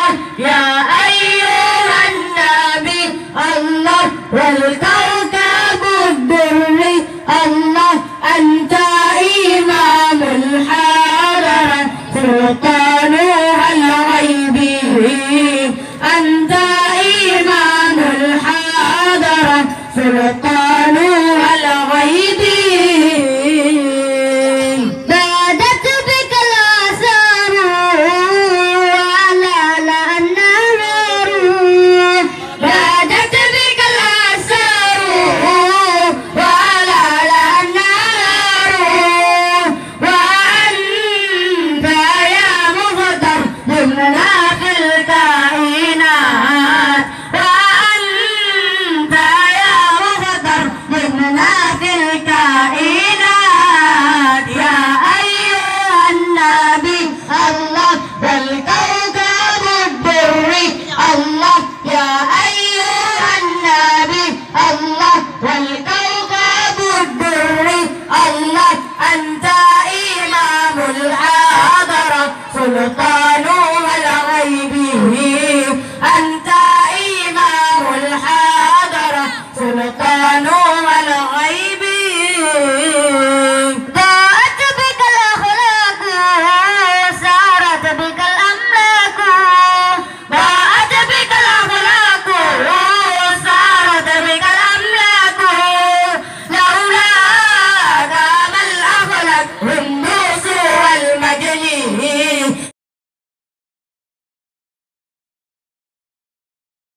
الله يا أيها النبي الله والكوكب الدري الله أنت إمام الحضرة سلطانها الغيبي أنت إمام الحضرة سلطانها الغيبي بادت بك الآثار وعلى النار بادت بك الآثار وعلى النار وأنت يا مفضل ضمنا في الكائنات وأنت يا مفضل ضمنا في الكائنات يا أيها النبي الله والكوكب الدري الله يا أيها النبي الله والكوكب الدري الله أنت إمام الحضرة سلطان